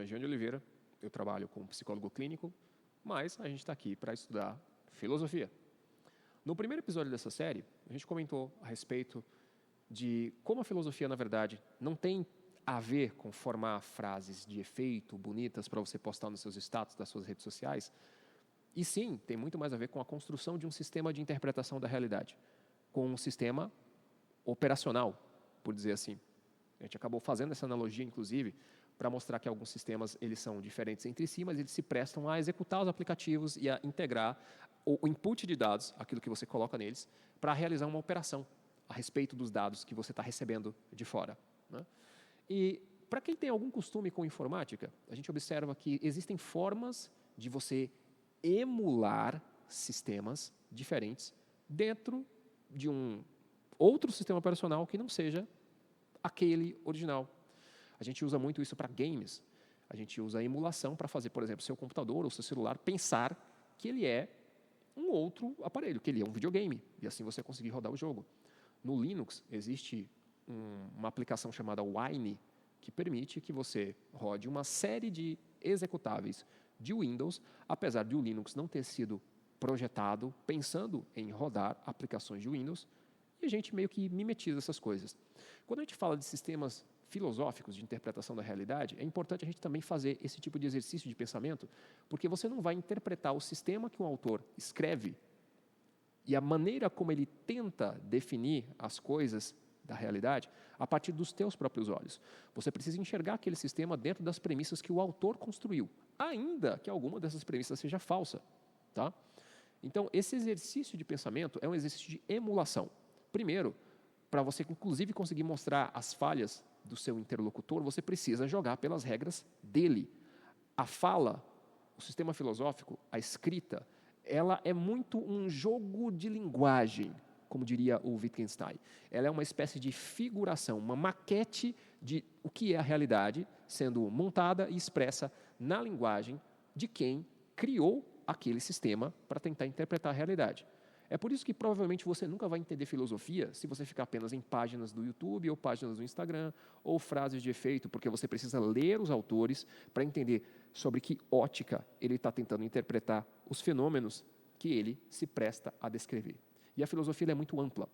nome é Jean de Oliveira, eu trabalho como psicólogo clínico, mas a gente está aqui para estudar filosofia. No primeiro episódio dessa série, a gente comentou a respeito de como a filosofia, na verdade, não tem a ver com formar frases de efeito bonitas para você postar nos seus status das suas redes sociais, e sim, tem muito mais a ver com a construção de um sistema de interpretação da realidade, com um sistema operacional, por dizer assim. A gente acabou fazendo essa analogia, inclusive, para mostrar que alguns sistemas eles são diferentes entre si, mas eles se prestam a executar os aplicativos e a integrar o input de dados, aquilo que você coloca neles, para realizar uma operação a respeito dos dados que você está recebendo de fora, né? E para quem tem algum costume com informática, a gente observa que existem formas de você emular sistemas diferentes dentro de um outro sistema operacional que não seja aquele original. A gente usa muito isso para games. A gente usa a emulação para fazer, por exemplo, seu computador ou seu celular pensar que ele é um outro aparelho, que ele é um videogame, e assim você conseguir rodar o jogo. No Linux existe uma aplicação chamada Wine, que permite que você rode uma série de executáveis de Windows, apesar de o Linux não ter sido projetado pensando em rodar aplicações de Windows, e a gente meio que mimetiza essas coisas. Quando a gente fala de sistemas filosóficos de interpretação da realidade, é importante a gente também fazer esse tipo de exercício de pensamento, porque você não vai interpretar o sistema que um autor escreve e a maneira como ele tenta definir as coisas da realidade a partir dos teus próprios olhos. Você precisa enxergar aquele sistema dentro das premissas que o autor construiu, ainda que alguma dessas premissas seja falsa, tá? Então, esse exercício de pensamento é um exercício de emulação. Primeiro, para você inclusive conseguir mostrar as falhas do seu interlocutor, você precisa jogar pelas regras dele. A fala, o sistema filosófico, a escrita, ela é muito um jogo de linguagem, como diria o Wittgenstein. Ela é uma espécie de figuração, uma maquete de o que é a realidade, sendo montada e expressa na linguagem de quem criou aquele sistema para tentar interpretar a realidade. É por isso que provavelmente você nunca vai entender filosofia se você ficar apenas em páginas do YouTube ou páginas do Instagram ou frases de efeito, porque você precisa ler os autores para entender sobre que ótica ele está tentando interpretar os fenômenos que ele se presta a descrever. E a filosofia é muito ampla.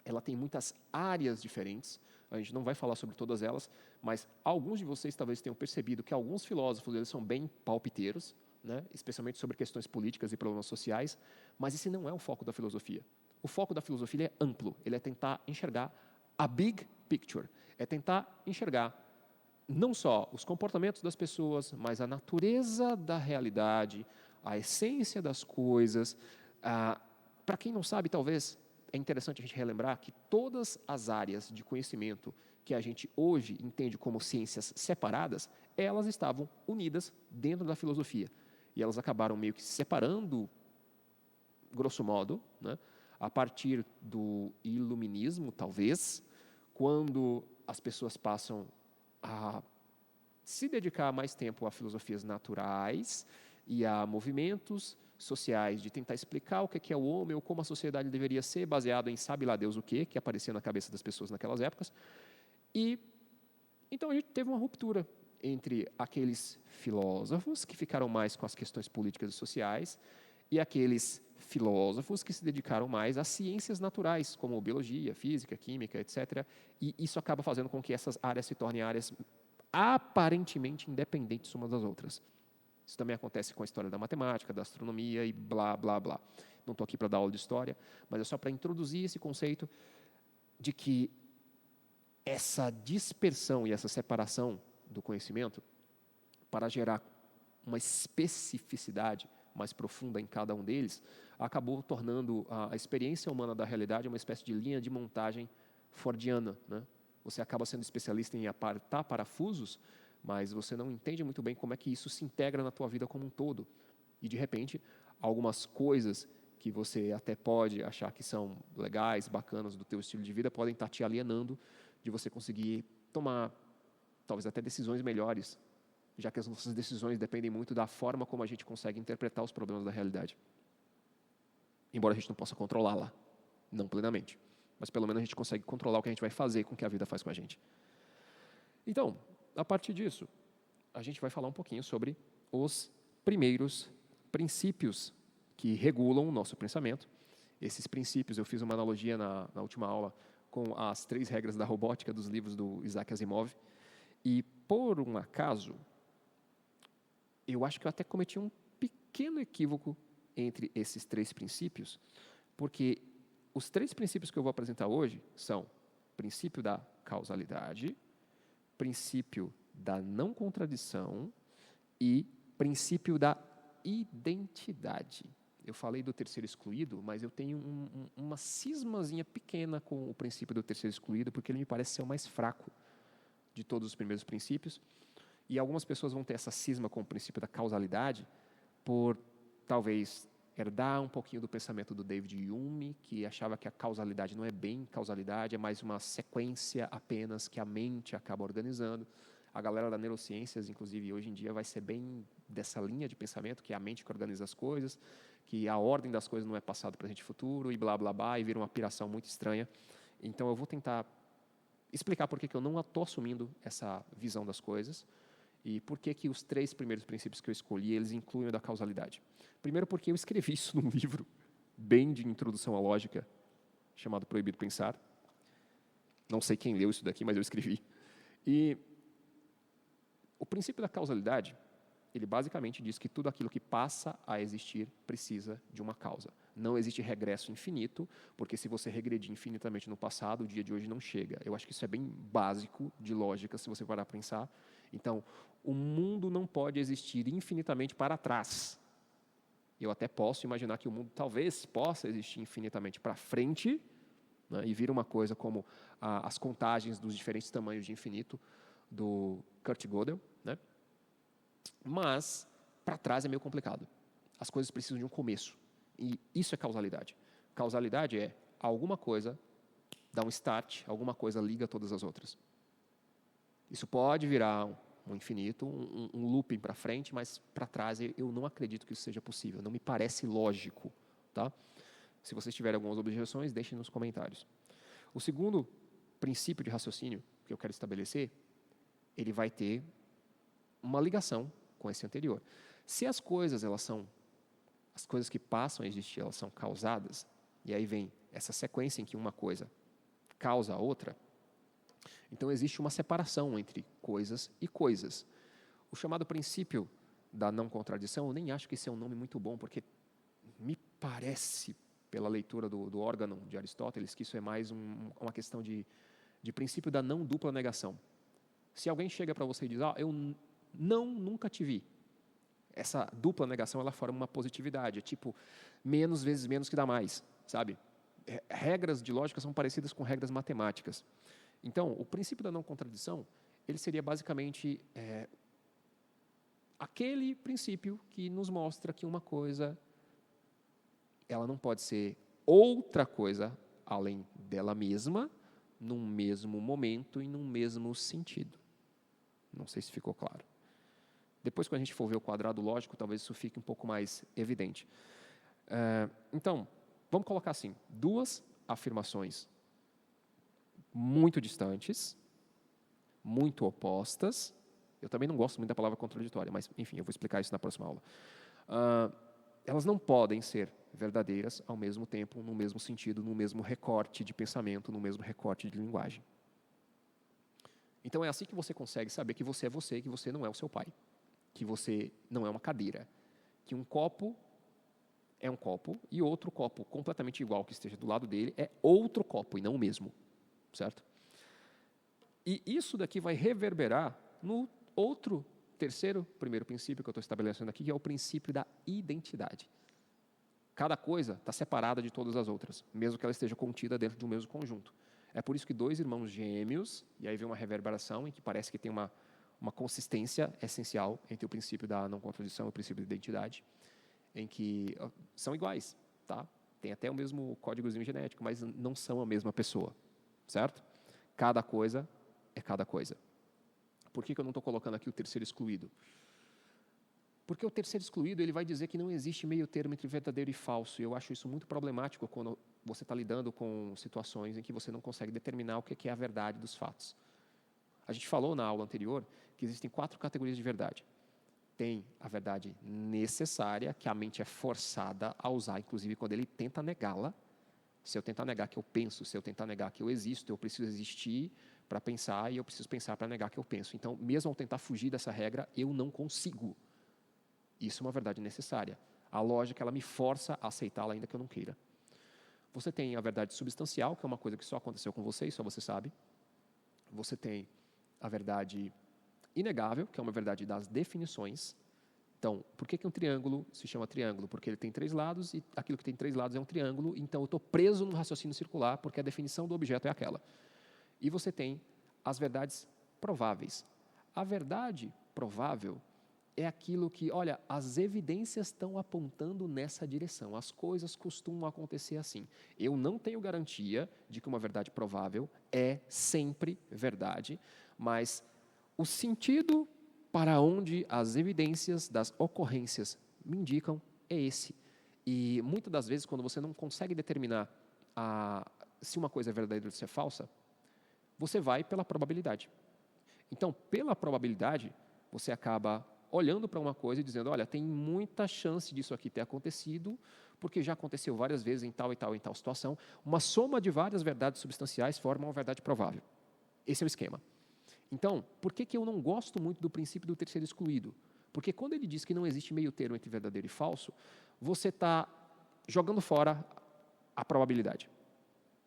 Ela tem muitas áreas diferentes, a gente não vai falar sobre todas elas, mas alguns de vocês talvez tenham percebido que alguns filósofos eles são bem palpiteiros, né? Especialmente sobre questões políticas e problemas sociais, mas esse não é o foco da filosofia. O foco da filosofia é amplo, ele é tentar enxergar a big picture, é tentar enxergar não só os comportamentos das pessoas, mas a natureza da realidade, a essência das coisas. Para quem não sabe, talvez é interessante a gente relembrar que todas as áreas de conhecimento que a gente hoje entende como ciências separadas, elas estavam unidas dentro da filosofia. E elas acabaram meio que se separando, grosso modo, né, a partir do iluminismo, talvez, quando as pessoas passam a se dedicar mais tempo a filosofias naturais e a movimentos sociais de tentar explicar o que é o homem ou como a sociedade deveria ser, baseado em sabe lá Deus o quê, que aparecia na cabeça das pessoas naquelas épocas. E então a gente teve uma ruptura entre aqueles filósofos que ficaram mais com as questões políticas e sociais e aqueles filósofos que se dedicaram mais às ciências naturais, como biologia, física, química, etc. E isso acaba fazendo com que essas áreas se tornem áreas aparentemente independentes umas das outras. Isso também acontece com a história da matemática, da astronomia e blá, blá, blá. Não estou aqui para dar aula de história, mas é só para introduzir esse conceito de que essa dispersão e essa separação do conhecimento para gerar uma especificidade mais profunda em cada um deles, acabou tornando a experiência humana da realidade uma espécie de linha de montagem fordiana, né? Você acaba sendo especialista em apartar parafusos, mas você não entende muito bem como é que isso se integra na tua vida como um todo. E, de repente, algumas coisas que você até pode achar que são legais, bacanas do teu estilo de vida, podem estar te alienando de você conseguir tomar, talvez até decisões melhores, já que as nossas decisões dependem muito da forma como a gente consegue interpretar os problemas da realidade. Embora a gente não possa controlá-la, não plenamente. Mas pelo menos a gente consegue controlar o que a gente vai fazer com o que a vida faz com a gente. Então, a partir disso, a gente vai falar um pouquinho sobre os primeiros princípios que regulam o nosso pensamento. Esses princípios, eu fiz uma analogia na última aula com as 3 regras da robótica dos livros do Isaac Asimov. E, por um acaso, eu acho que eu até cometi um pequeno equívoco entre esses 3 princípios, porque os 3 princípios que eu vou apresentar hoje são princípio da causalidade, princípio da não contradição e princípio da identidade. Eu falei do terceiro excluído, mas eu tenho uma cismazinha pequena com o princípio do terceiro excluído, porque ele me parece ser o mais fraco de todos os primeiros princípios. E algumas pessoas vão ter essa cisma com o princípio da causalidade por, talvez, herdar um pouquinho do pensamento do David Hume, que achava que a causalidade não é bem causalidade, é mais uma sequência apenas que a mente acaba organizando. A galera da neurociências, inclusive, hoje em dia vai ser bem dessa linha de pensamento, que é a mente que organiza as coisas, que a ordem das coisas não é passado, presente e futuro, e blá, blá, blá, e vira uma piração muito estranha. Então, eu vou tentar explicar por que eu não estou assumindo essa visão das coisas e por que os 3 primeiros princípios que eu escolhi, eles incluem o da causalidade. Primeiro porque eu escrevi isso num livro bem de introdução à lógica, chamado Proibido Pensar. Não sei quem leu isso daqui, mas eu escrevi. E o princípio da causalidade, ele basicamente diz que tudo aquilo que passa a existir precisa de uma causa. Não existe regresso infinito, porque se você regredir infinitamente no passado, o dia de hoje não chega. Eu acho que isso é bem básico de lógica, se você parar para pensar. Então, o mundo não pode existir infinitamente para trás. Eu até posso imaginar que o mundo talvez possa existir infinitamente para frente, né, e vir uma coisa como as contagens dos diferentes tamanhos de infinito do Kurt Gödel, né? Mas para trás é meio complicado. As coisas precisam de um começo. E isso é causalidade. Causalidade é alguma coisa dá um start, alguma coisa liga todas as outras. Isso pode virar um infinito, um looping para frente, mas para trás eu não acredito que isso seja possível. Não me parece lógico. Tá? Se vocês tiverem algumas objeções, deixem nos comentários. O segundo princípio de raciocínio que eu quero estabelecer, ele vai ter uma ligação com esse anterior. Se as coisas que passam a existir, elas são causadas, e aí vem essa sequência em que uma coisa causa a outra, então existe uma separação entre coisas e coisas. O chamado princípio da não contradição, eu nem acho que esse é um nome muito bom, porque me parece, pela leitura do órgão de Aristóteles, que isso é mais uma questão de princípio da não dupla negação. Se alguém chega para você e diz, eu nunca te vi, essa dupla negação ela forma uma positividade, é tipo menos vezes menos que dá mais, sabe? Regras de lógica são parecidas com regras matemáticas. Então, o princípio da não contradição, ele seria basicamente aquele princípio que nos mostra que uma coisa ela não pode ser outra coisa além dela mesma, num mesmo momento e num mesmo sentido. Não sei se ficou claro. Depois, quando a gente for ver o quadrado lógico, talvez isso fique um pouco mais evidente. Então, vamos colocar assim, 2 afirmações muito distantes, muito opostas. Eu também não gosto muito da palavra contraditória, mas, enfim, eu vou explicar isso na próxima aula. Elas não podem ser verdadeiras ao mesmo tempo, no mesmo sentido, no mesmo recorte de pensamento, no mesmo recorte de linguagem. Então, é assim que você consegue saber que você é você e que você não é o seu pai. Que você não é uma cadeira, que um copo é um copo e outro copo completamente igual que esteja do lado dele é outro copo e não o mesmo, certo? E isso daqui vai reverberar no primeiro princípio que eu estou estabelecendo aqui, que é o princípio da identidade. Cada coisa está separada de todas as outras, mesmo que ela esteja contida dentro de um mesmo conjunto. É por isso que 2 irmãos gêmeos, e aí vem uma reverberação em que parece que tem uma consistência essencial entre o princípio da não contradição e o princípio da identidade, em que são iguais, tá? Tem até o mesmo códigozinho genético, mas não são a mesma pessoa, certo? Cada coisa é cada coisa. Por que eu não estou colocando aqui o terceiro excluído? Porque o terceiro excluído ele vai dizer que não existe meio termo entre verdadeiro e falso, e eu acho isso muito problemático quando você está lidando com situações em que você não consegue determinar o que é a verdade dos fatos. A gente falou na aula anterior que existem 4 categorias de verdade. Tem a verdade necessária, que a mente é forçada a usar, inclusive quando ele tenta negá-la. Se eu tentar negar que eu penso, se eu tentar negar que eu existo, eu preciso existir para pensar e eu preciso pensar para negar que eu penso. Então, mesmo ao tentar fugir dessa regra, eu não consigo. Isso é uma verdade necessária. A lógica, ela me força a aceitá-la ainda que eu não queira. Você tem a verdade substancial, que é uma coisa que só aconteceu com você e só você sabe. Você tem a verdade inegável, que é uma verdade das definições. Então, por que um triângulo se chama triângulo? Porque ele tem 3 lados e aquilo que tem 3 lados é um triângulo, então eu estou preso num raciocínio circular porque a definição do objeto é aquela. E você tem as verdades prováveis. A verdade provável é aquilo que, olha, as evidências estão apontando nessa direção, as coisas costumam acontecer assim. Eu não tenho garantia de que uma verdade provável é sempre verdade, mas o sentido para onde as evidências das ocorrências me indicam é esse. E muitas das vezes, quando você não consegue determinar se uma coisa é verdadeira ou se é falsa, você vai pela probabilidade. Então, pela probabilidade, você acaba olhando para uma coisa e dizendo, olha, tem muita chance disso aqui ter acontecido, porque já aconteceu várias vezes em tal e tal e tal situação. Uma soma de várias verdades substanciais forma uma verdade provável. Esse é o esquema. Então, por que eu não gosto muito do princípio do terceiro excluído? Porque quando ele diz que não existe meio termo entre verdadeiro e falso, você está jogando fora a probabilidade.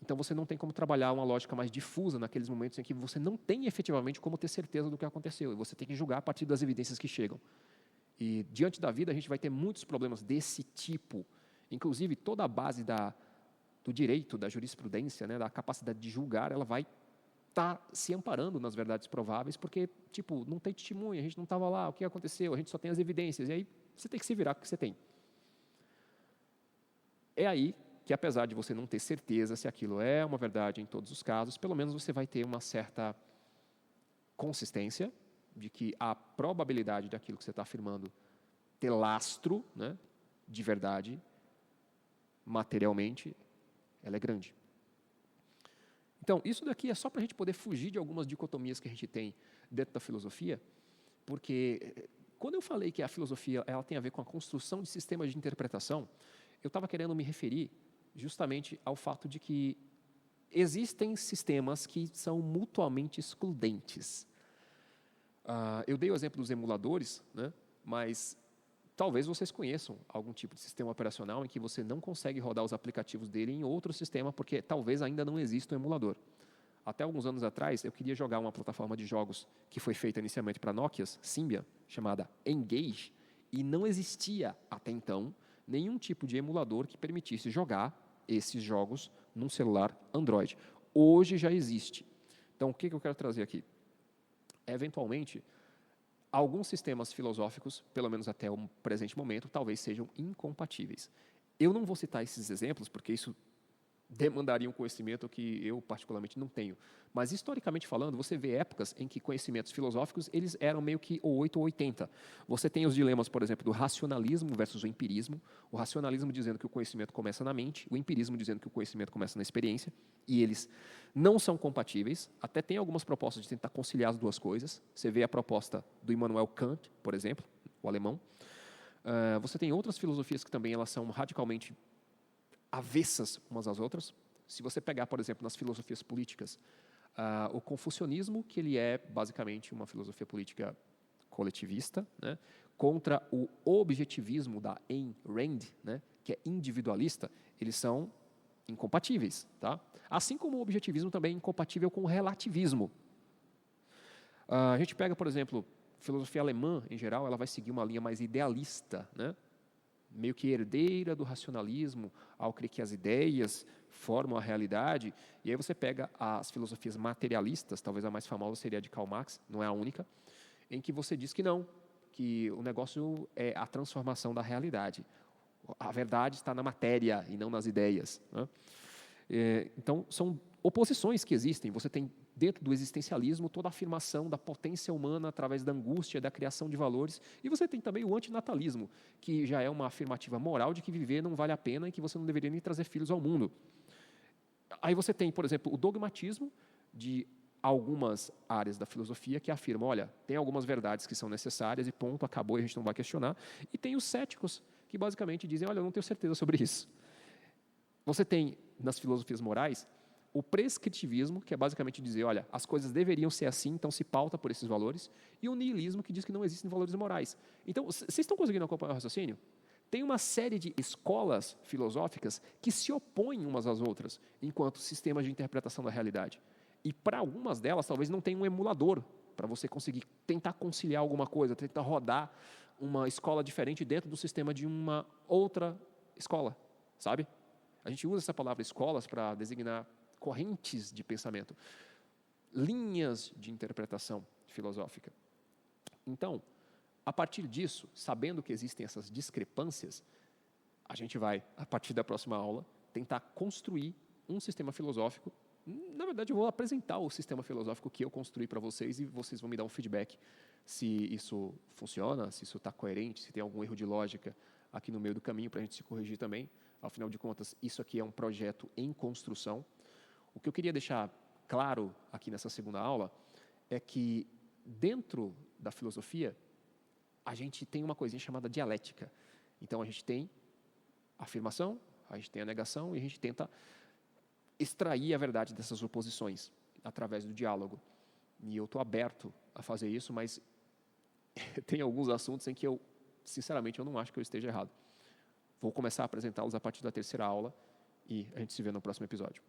Então, você não tem como trabalhar uma lógica mais difusa naqueles momentos em que você não tem efetivamente como ter certeza do que aconteceu. E você tem que julgar a partir das evidências que chegam. E, diante da vida, a gente vai ter muitos problemas desse tipo. Inclusive, toda a base do direito, da jurisprudência, né, da capacidade de julgar, ela vai estar se amparando nas verdades prováveis, porque, tipo, não tem testemunha, a gente não estava lá, o que aconteceu, a gente só tem as evidências. E aí, você tem que se virar com o que você tem. É aí que, apesar de você não ter certeza se aquilo é uma verdade em todos os casos, pelo menos você vai ter uma certa consistência de que a probabilidade daquilo que você está afirmando ter lastro, né, de verdade, materialmente, ela é grande. Então, isso daqui é só para a gente poder fugir de algumas dicotomias que a gente tem dentro da filosofia, porque quando eu falei que a filosofia ela tem a ver com a construção de sistemas de interpretação, eu estava querendo me referir justamente ao fato de que existem sistemas que são mutuamente excludentes. Eu dei o exemplo dos emuladores, né? Mas talvez vocês conheçam algum tipo de sistema operacional em que você não consegue rodar os aplicativos dele em outro sistema porque talvez ainda não exista um emulador. Até alguns anos atrás, eu queria jogar uma plataforma de jogos que foi feita inicialmente para Nokias, Symbian, chamada Engage, e não existia, até então, nenhum tipo de emulador que permitisse jogar esses jogos num celular Android. Hoje já existe. Então, o que eu quero trazer aqui? Eventualmente, alguns sistemas filosóficos, pelo menos até o presente momento, talvez sejam incompatíveis. Eu não vou citar esses exemplos, porque isso demandaria um conhecimento que eu particularmente não tenho. Mas, historicamente falando, você vê épocas em que conhecimentos filosóficos eles eram meio que ou 8 ou 80. Você tem os dilemas, por exemplo, do racionalismo versus o empirismo. O racionalismo dizendo que o conhecimento começa na mente, o empirismo dizendo que o conhecimento começa na experiência, e eles não são compatíveis. Até tem algumas propostas de tentar conciliar as duas coisas. Você vê a proposta do Immanuel Kant, por exemplo, o alemão. Você tem outras filosofias que também elas são radicalmente avessas umas às outras. Se você pegar, por exemplo, nas filosofias políticas, o confucionismo, que ele é basicamente uma filosofia política coletivista, né, contra o objetivismo da Ayn Rand, né, que é individualista, eles são incompatíveis. Tá? Assim como o objetivismo também é incompatível com o relativismo. A gente pega, por exemplo, filosofia alemã, em geral, ela vai seguir uma linha mais idealista, né? Meio que herdeira do racionalismo, ao crer que as ideias formam a realidade. E aí você pega as filosofias materialistas, talvez a mais famosa seria a de Karl Marx, não é a única, em que você diz que não, que o negócio é a transformação da realidade. A verdade está na matéria e não nas ideias, né? Então, são oposições que existem. Você tem, dentro do existencialismo, toda a afirmação da potência humana através da angústia, da criação de valores. E você tem também o antinatalismo, que já é uma afirmativa moral de que viver não vale a pena e que você não deveria nem trazer filhos ao mundo. Aí você tem, por exemplo, o dogmatismo de algumas áreas da filosofia que afirmam, olha, tem algumas verdades que são necessárias e ponto, acabou e a gente não vai questionar. E tem os céticos que basicamente dizem, olha, eu não tenho certeza sobre isso. Você tem, nas filosofias morais, o prescritivismo, que é basicamente dizer, olha, as coisas deveriam ser assim, então se pauta por esses valores, e o niilismo, que diz que não existem valores morais. Então, vocês estão conseguindo acompanhar o raciocínio? Tem uma série de escolas filosóficas que se opõem umas às outras, enquanto sistemas de interpretação da realidade. E para algumas delas, talvez não tenha um emulador para você conseguir tentar conciliar alguma coisa, tentar rodar uma escola diferente dentro do sistema de uma outra escola, sabe? A gente usa essa palavra escolas para designar correntes de pensamento, linhas de interpretação filosófica. Então, a partir disso, sabendo que existem essas discrepâncias, a gente vai, a partir da próxima aula, tentar construir um sistema filosófico. Na verdade, eu vou apresentar o sistema filosófico que eu construí para vocês e vocês vão me dar um feedback se isso funciona, se isso está coerente, se tem algum erro de lógica aqui no meio do caminho para a gente se corrigir também. Afinal de contas, isso aqui é um projeto em construção. O que eu queria deixar claro aqui nessa segunda aula é que dentro da filosofia a gente tem uma coisinha chamada dialética. Então a gente tem a afirmação, a gente tem a negação e a gente tenta extrair a verdade dessas oposições através do diálogo. E eu estou aberto a fazer isso, mas tem alguns assuntos em que eu, sinceramente, eu não acho que eu esteja errado. Vou começar a apresentá-los a partir da terceira aula e a gente se vê no próximo episódio.